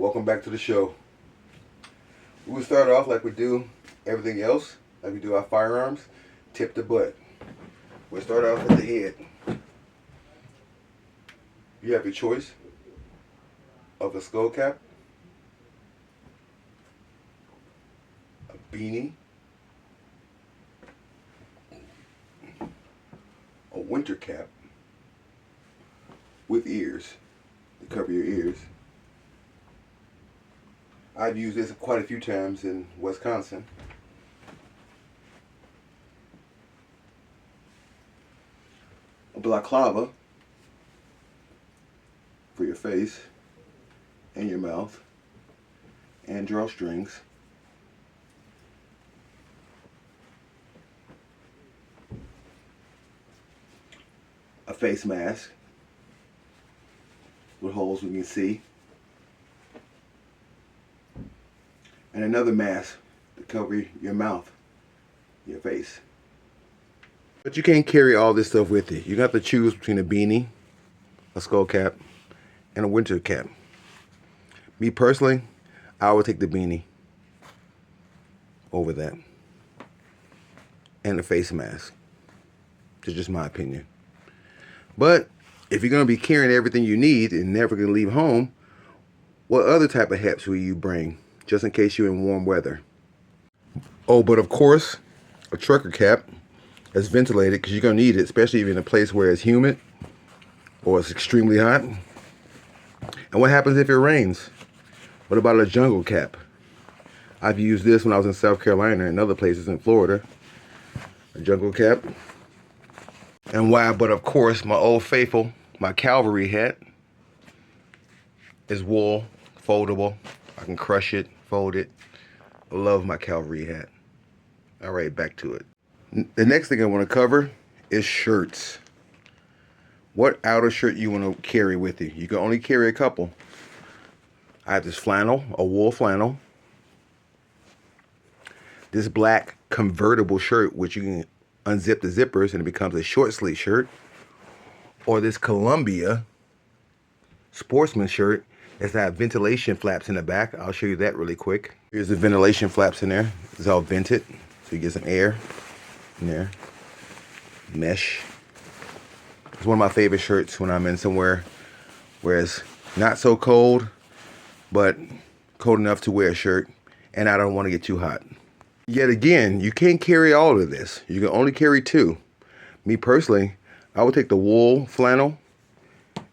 Welcome back to the show. We will start off like we do everything else, like we do our firearms, tip the butt. We'll start off at the head. You have your choice of a skull cap, a beanie, a winter cap with ears to cover your ears. I've used this quite a few times in Wisconsin. A balaclava for your face and your mouth, and drawstrings. A face mask with holes we can see. And another mask to cover your mouth, your face. But you can't carry all this stuff with you. You have to choose between a beanie, a skull cap, and a winter cap. Me personally, I would take the beanie over that. And the face mask. It's just my opinion. But if you're going to be carrying everything you need and never going to leave home, what other type of hats will you bring? Just in case you're in warm weather. Oh, but of course, a trucker cap that's ventilated, because you're going to need it, especially if you're in a place where it's humid or it's extremely hot. And what happens if it rains? What about a jungle cap? I've used this when I was in South Carolina and other places in Florida. A jungle cap. And why, but of course, my old faithful, my cavalry hat is wool, foldable. I can crush it, fold it. I love my cavalry hat. All right, back to it. The next thing I want to cover is shirts. What outer shirt you want to carry with you? You can only carry a couple. I have this flannel, a wool flannel. This black convertible shirt, which you can unzip the zippers and it becomes a short sleeve shirt. Or this Columbia sportsman shirt. It's got ventilation flaps in the back. I'll show you that really quick. Here's the ventilation flaps in there. It's all vented, so you get some air in there. Mesh. It's one of my favorite shirts when I'm in somewhere where it's not so cold, but cold enough to wear a shirt, and I don't want to get too hot. Yet again, you can't carry all of this. You can only carry two. Me personally, I would take the wool flannel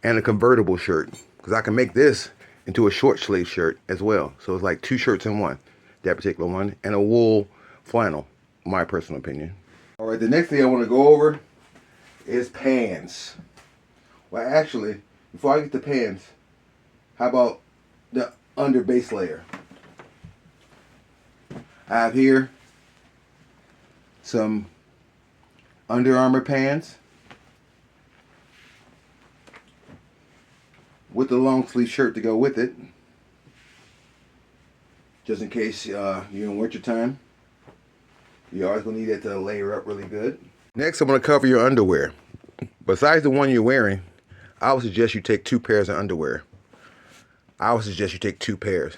and a convertible shirt, because I can make this into a short sleeve shirt as well. So it's like two shirts in one, that particular one, and a wool flannel, my personal opinion. All right, the next thing I want to go over is pants. Well, actually, before I get to pants, how about the under base layer? I have here some Under Armour pants with the long sleeve shirt to go with it, just in case you're in winter time. You're always gonna need it to layer up really good. Next, I'm gonna cover your underwear. Besides the one you're wearing, I would suggest you take 2 pairs of underwear. I would suggest you take 2 pairs,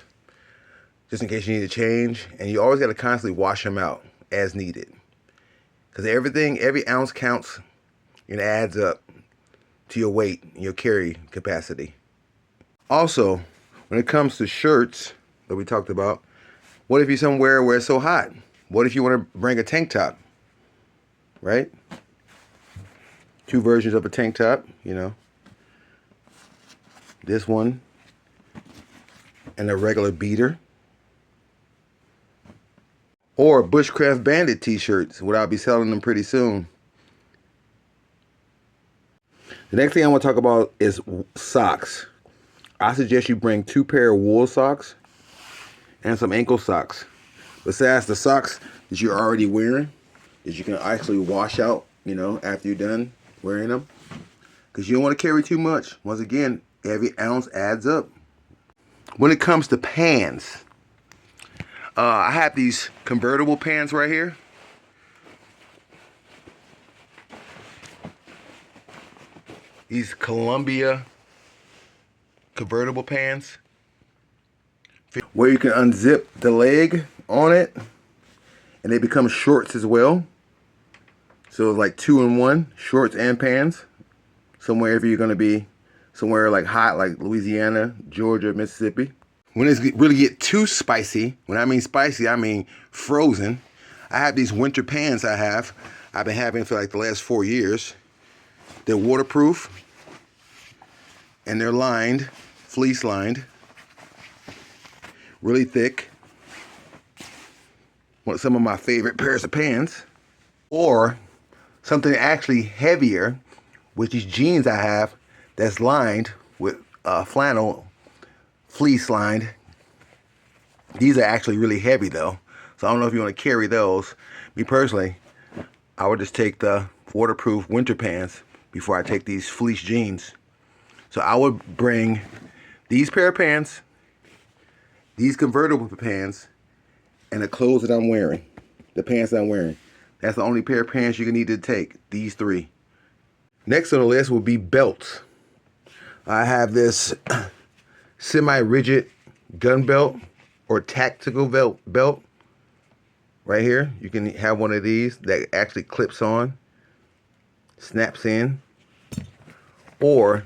just in case you need to change, and you always gotta constantly wash them out as needed. Because every ounce counts and adds up to your weight and your carry capacity. Also, when it comes to shirts that we talked about, what if you're somewhere where it's so hot? What if you want to bring a tank top, right? 2 versions of a tank top, you know. This one and a regular beater. Or Bushcraft Bandit t-shirts, where I'll be selling them pretty soon. The next thing I want to talk about is socks. I suggest you bring 2 pair of wool socks and some ankle socks. Besides the socks that you're already wearing, that you can actually wash out, you know, after you're done wearing them. Because you don't want to carry too much. Once again, every ounce adds up. When it comes to pants, I have these convertible pants right here. These Columbia convertible pants. where you can unzip the leg on it, and they become shorts as well. So it's like 2-in-1, shorts and pants. Somewhere if you're gonna be somewhere like hot, like Louisiana, Georgia, Mississippi. When it really get too spicy, when I mean spicy, I mean frozen. I have these winter pants I've been having for like the last 4 years. They're waterproof and they're lined, fleece lined, really thick. One of some of my favorite pairs of pants. Or something actually heavier, which is jeans I have that's lined with flannel, fleece lined. These are actually really heavy though, so I don't know if you want to carry those. Me personally, I would just take the waterproof winter pants before I take these fleece jeans. So I would bring these pair of pants, these convertible pants, and the clothes that I'm wearing, the pants that I'm wearing. That's the only pair of pants you're gonna need to take, these 3. Next on the list will be belts. I have this semi-rigid gun belt or tactical belt right here. You can have one of these that actually clips on, snaps in, or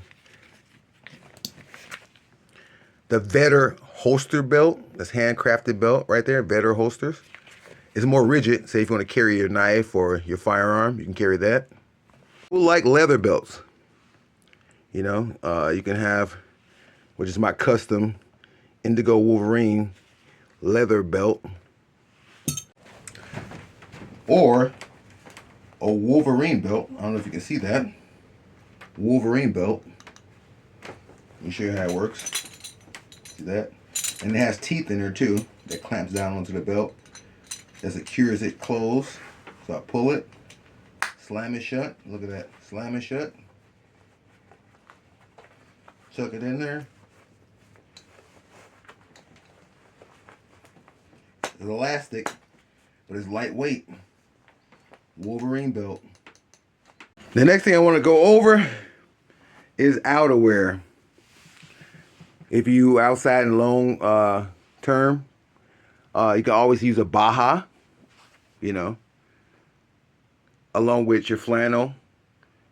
the Vetter holster belt. That's handcrafted belt right there, Vetter holsters. It's more rigid, say if you want to carry your knife or your firearm, you can carry that. People like leather belts. You know, you can have, which is my custom Indigo Wolverine leather belt. Or a Wolverine belt. I don't know if you can see that. Wolverine belt. Let me show you how it works. See that? And it has teeth in there too that clamps down onto the belt. That secures it closed. So I pull it, slam it shut. Look at that. Slam it shut. Chuck it in there. It's elastic, but it's lightweight. Wolverine belt. The next thing I want to go over is outerwear. If you outside in long term, you can always use a Baja, you know, along with your flannel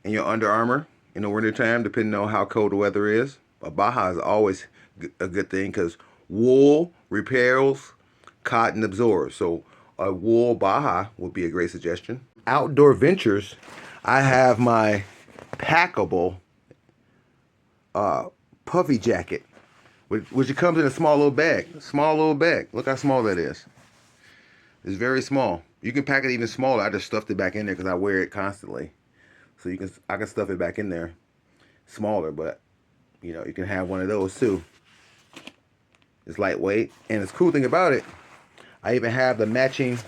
and your Under Armour in the winter time, depending on how cold the weather is. A Baja is always a good thing because wool repels, cotton absorbs. So a wool Baja would be a great suggestion. Outdoor ventures, I have my packable puffy jacket, which it comes in a small little bag. Small little bag. Look how small that is. It's very small. You can pack it even smaller. I just stuffed it back in there because I wear it constantly. So I can stuff it back in there smaller, but you know, you can have one of those too. It's lightweight, and the cool thing about it, I even have the matching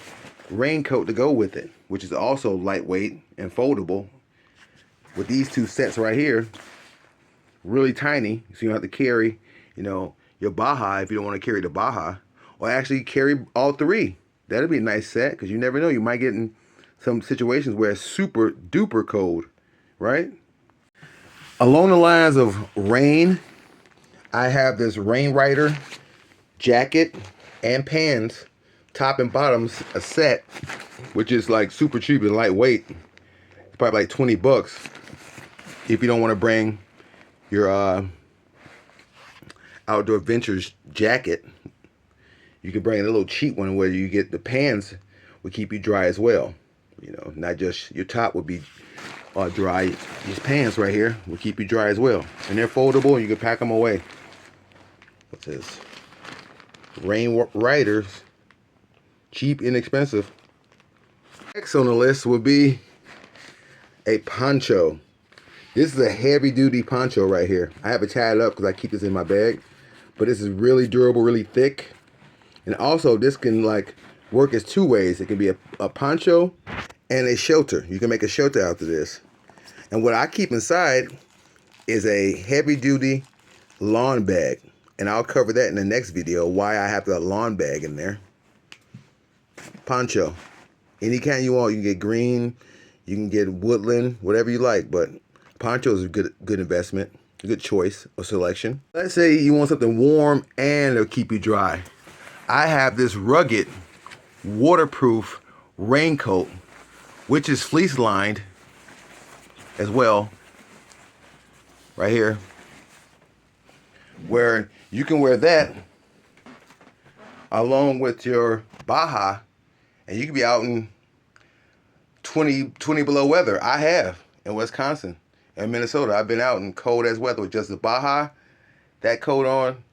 raincoat to go with it, which is also lightweight and foldable. With these 2 sets right here, really tiny, so you don't have to carry, you know, your Baja if you don't want to carry the Baja, or actually carry all 3. That'd be a nice set because you never know, you might get in some situations where it's super duper cold, right? Along the lines of rain, I have this Rain Rider jacket and pants, top and bottoms, a set, which is like super cheap and lightweight. It's probably like 20 bucks if you don't want to bring your outdoor ventures jacket. You can bring a little cheap one where you get the pants will keep you dry as well. You know, not just your top would be dry. These pants right here will keep you dry as well. And they're foldable and you can pack them away. What's this? Rain Riders. Cheap, inexpensive. Next on the list will be a poncho. This is a heavy duty poncho right here. I have it tied up because I keep this in my bag. But this is really durable, really thick. And also this can like work as 2 ways. It can be a poncho and a shelter. You can make a shelter out of this. And what I keep inside is a heavy duty lawn bag. And I'll cover that in the next video, why I have the lawn bag in there. Poncho. Any kind you want. You can get green, you can get woodland, whatever you like. But poncho is a good investment, a good choice of selection. Let's say you want something warm and it'll keep you dry. I have this rugged, waterproof raincoat, which is fleece lined as well, right here, where you can wear that along with your Baja, and you can be out in 20 below weather. I have in Wisconsin and Minnesota. I've been out in cold as weather with just the Baja, that coat on,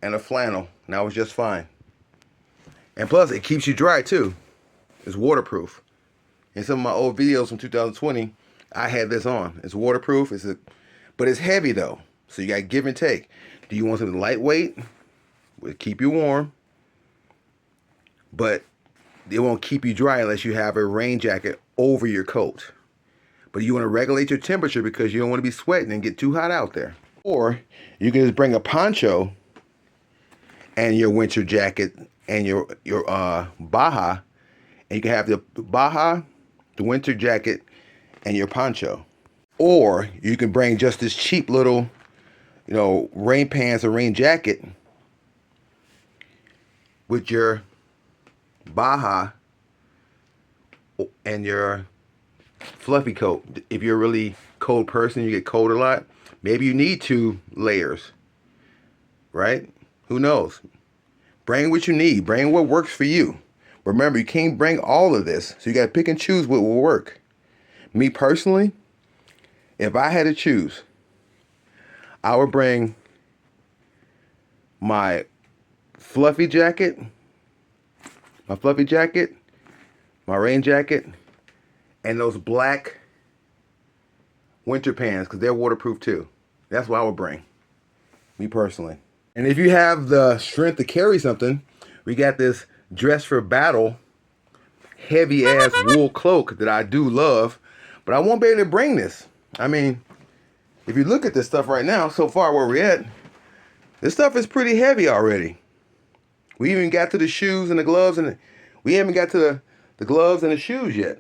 and a flannel, and I was just fine. And plus, it keeps you dry too. It's waterproof. In some of my old videos from 2020, I had this on. It's waterproof. But it's heavy though, so you got to give and take. Do you want something lightweight? Will keep you warm, but it won't keep you dry unless you have a rain jacket over your coat. But you want to regulate your temperature because you don't want to be sweating and get too hot out there. Or you can just bring a poncho and your winter jacket and your Baja, and you can have the Baja, the winter jacket, and your poncho. Or you can bring just this cheap little, rain pants or rain jacket with your Baja and your fluffy coat. If you're a really cold person, you get cold a lot, maybe you need 2 layers, right? Who knows? Bring what you need. Bring what works for you. Remember, you can't bring all of this, so you got to pick and choose what will work. Me personally, if I had to choose, I would bring my fluffy jacket, my rain jacket, and those black winter pants, because they're waterproof too. That's what I would bring, me personally. And if you have the strength to carry something, we got this dress for battle heavy ass wool cloak that I do love, but I won't be able to bring this. I mean, if you look at this stuff right now, so far where we're at, this stuff is pretty heavy already. We even got to the shoes and the gloves, and we haven't got to the gloves and the shoes yet.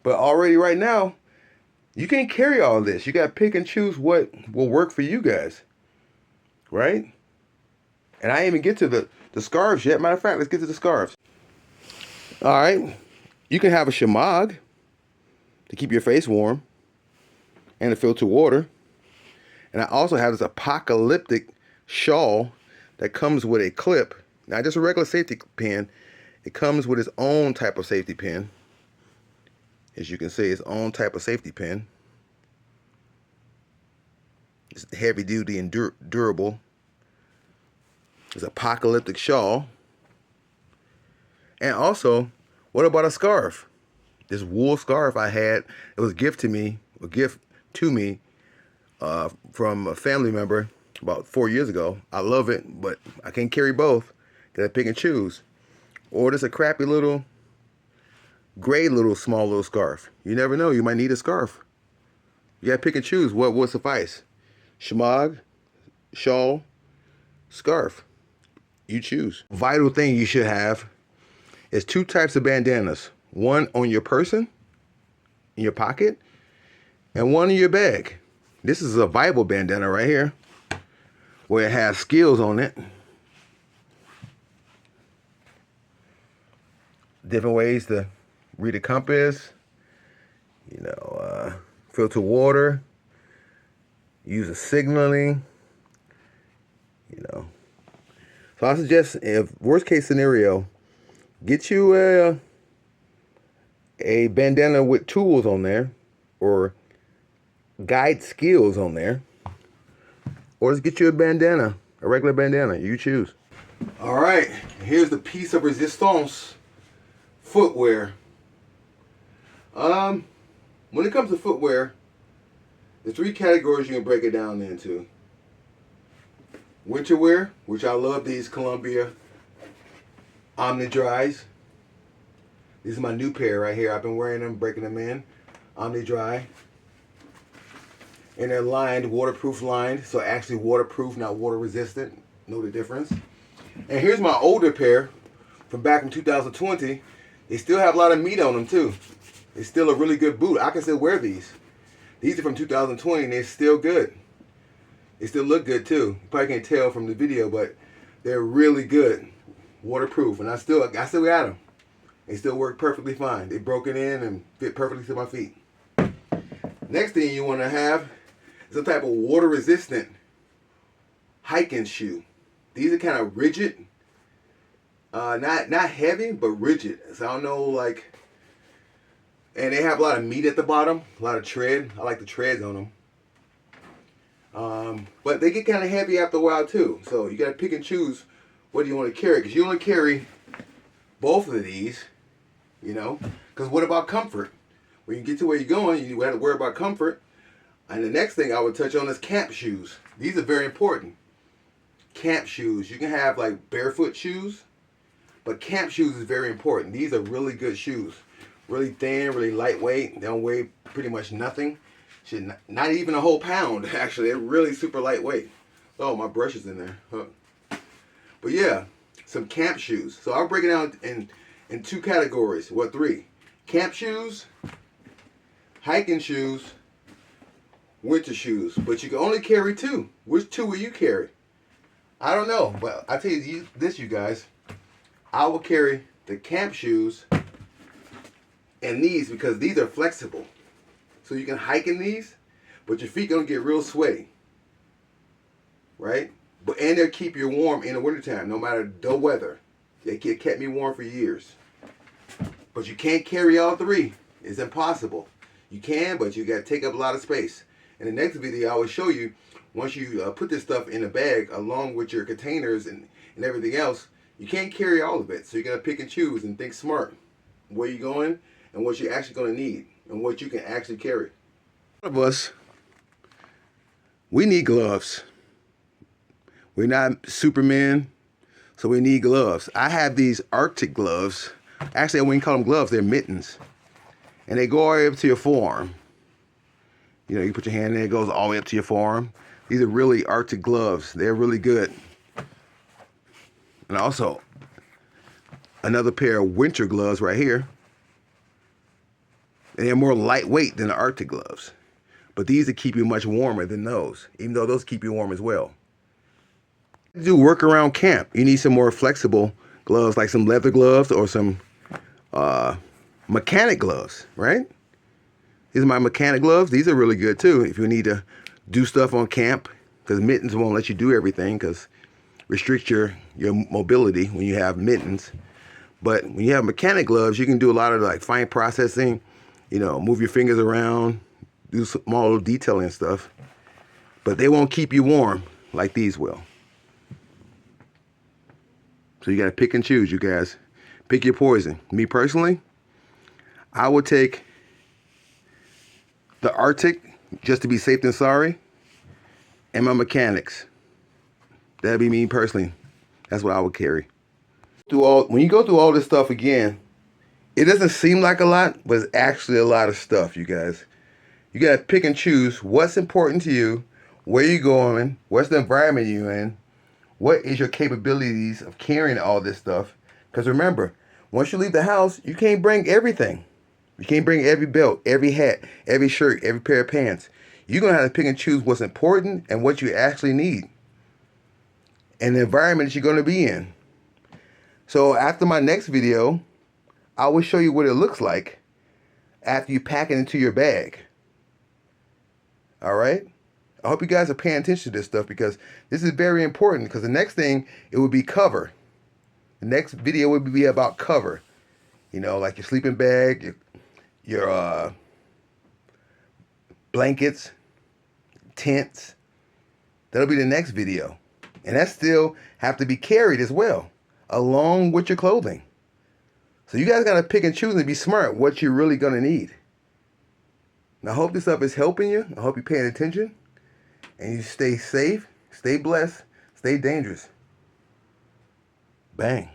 But already right now, you can't carry all of this. You got to pick and choose what will work for you guys. Right? And I didn't even get to the scarves yet. Matter of fact, let's get to the scarves. All right. You can have a shamag to keep your face warm and to filter water. And I also have this apocalyptic shawl that comes with a clip. Not just a regular safety pin. It comes with its own type of safety pin. As you can see, its own type of safety pin. It's heavy duty and durable. It's apocalyptic shawl. And also, what about a scarf? This wool scarf I had, it was a gift to me from a family member about 4 years ago. I love it, but I can't carry both. Gotta pick and choose. Or just a crappy little, gray small little scarf. You never know, you might need a scarf. You gotta pick and choose what will suffice. Shemagh, shawl, scarf. You choose. Vital thing you should have is 2 types of bandanas. One on your person, in your pocket, and one in your bag. This is a Bible bandana right here, where it has skills on it. Different ways to read a compass, filter water, use a signaling, So I suggest, if worst case scenario, get you a bandana with tools on there, or guide skills on there, or just get you a bandana, a regular bandana. You choose. All right, here's the piece of resistance footwear. When it comes to footwear, there's 3 categories you can break it down into. Winter wear, which I love these Columbia Omni Dries. These are my new pair right here. I've been wearing them, breaking them in. Omni Dry. And they're lined, waterproof lined. So actually waterproof, not water resistant. Know the difference. And here's my older pair from back in 2020. They still have a lot of meat on them too. It's still a really good boot. I can still wear these. These are from 2020 and they're still good. They still look good too. You probably can't tell from the video, but they're really good. waterproof, and I still got them. They still work perfectly fine. They broke it in and fit perfectly to my feet. Next thing you want to have is some type of water resistant hiking shoe. These are kind of rigid, not heavy, but rigid. So I don't know, like, and they have a lot of meat at the bottom, a lot of tread. I like the treads on them. But they get kind of heavy after a while too. So you got to pick and choose what do you want to carry, because you want to carry both of these, you know. Because what about comfort? When you get to where you're going, you have to worry about comfort. And the next thing I would touch on is camp shoes. These are very important. Camp shoes. You can have like barefoot shoes, but camp shoes is very important. These are really good shoes. Really thin, really lightweight. They don't weigh pretty much nothing. Should not even a whole pound, actually. They're really super lightweight. Oh, my brush is in there. Huh. But yeah, some camp shoes. So I'll break it down in two categories. Well, three. Camp shoes, hiking shoes, winter shoes. But you can only carry two. Which two will you carry? I don't know. But I tell you this, you guys. I will carry the camp shoes and these, because these are flexible. So you can hike in these, but your feet gonna get real sweaty, right? And they'll keep you warm in the wintertime, no matter the weather. They kept me warm for years. But you can't carry all three. It's impossible. You can, but you gotta take up a lot of space. In the next video, I will show you, once you put this stuff in a bag along with your containers and everything else, you can't carry all of it. So you gotta pick and choose and think smart where you're going and what you're actually gonna need and what you can actually carry. A lot of us, we need gloves. We're not Superman, so we need gloves. I have these Arctic gloves. Actually, I wouldn't call them gloves, they're mittens. And they go all the way up to your forearm. You know, you put your hand in there, it goes all the way up to your forearm. These are really Arctic gloves. They're really good. And also, another pair of winter gloves right here. And they're more lightweight than the Arctic gloves. But these will keep you much warmer than those, even though those keep you warm as well. To do work around camp, you need some more flexible gloves, like some leather gloves or some mechanic gloves, right? These are my mechanic gloves. These are really good too if you need to do stuff on camp, because mittens won't let you do everything, because restrict your mobility when you have mittens. But when you have mechanic gloves, you can do a lot of like fine processing, you know, move your fingers around, do small little detailing stuff. But they won't keep you warm like these will. So you got to pick and choose, you guys. Pick your poison. Me personally, I would take the Arctic, just to be safe than sorry, and my mechanics. That'd be me personally. That's what I would carry. When you go through all this stuff again, it doesn't seem like a lot, but it's actually a lot of stuff, you guys. You got to pick and choose what's important to you, where you're going, what's the environment you're in, what is your capabilities of carrying all this stuff. Because remember, once you leave the house, you can't bring everything. You can't bring every belt, every hat, every shirt, every pair of pants. You're going to have to pick and choose what's important and what you actually need, and the environment that you're going to be in. So after my next video, I will show you what it looks like after you pack it into your bag. All right? I hope you guys are paying attention to this stuff, because this is very important, because the next thing, it would be cover. The next video would be about cover. You know, like your sleeping bag, your blankets, tents. That'll be the next video. And that still have to be carried as well, along with your clothing. So you guys got to pick and choose and be smart what you're really going to need. And I hope this stuff is helping you. I hope you're paying attention. And you stay safe, stay blessed, stay dangerous. Bang.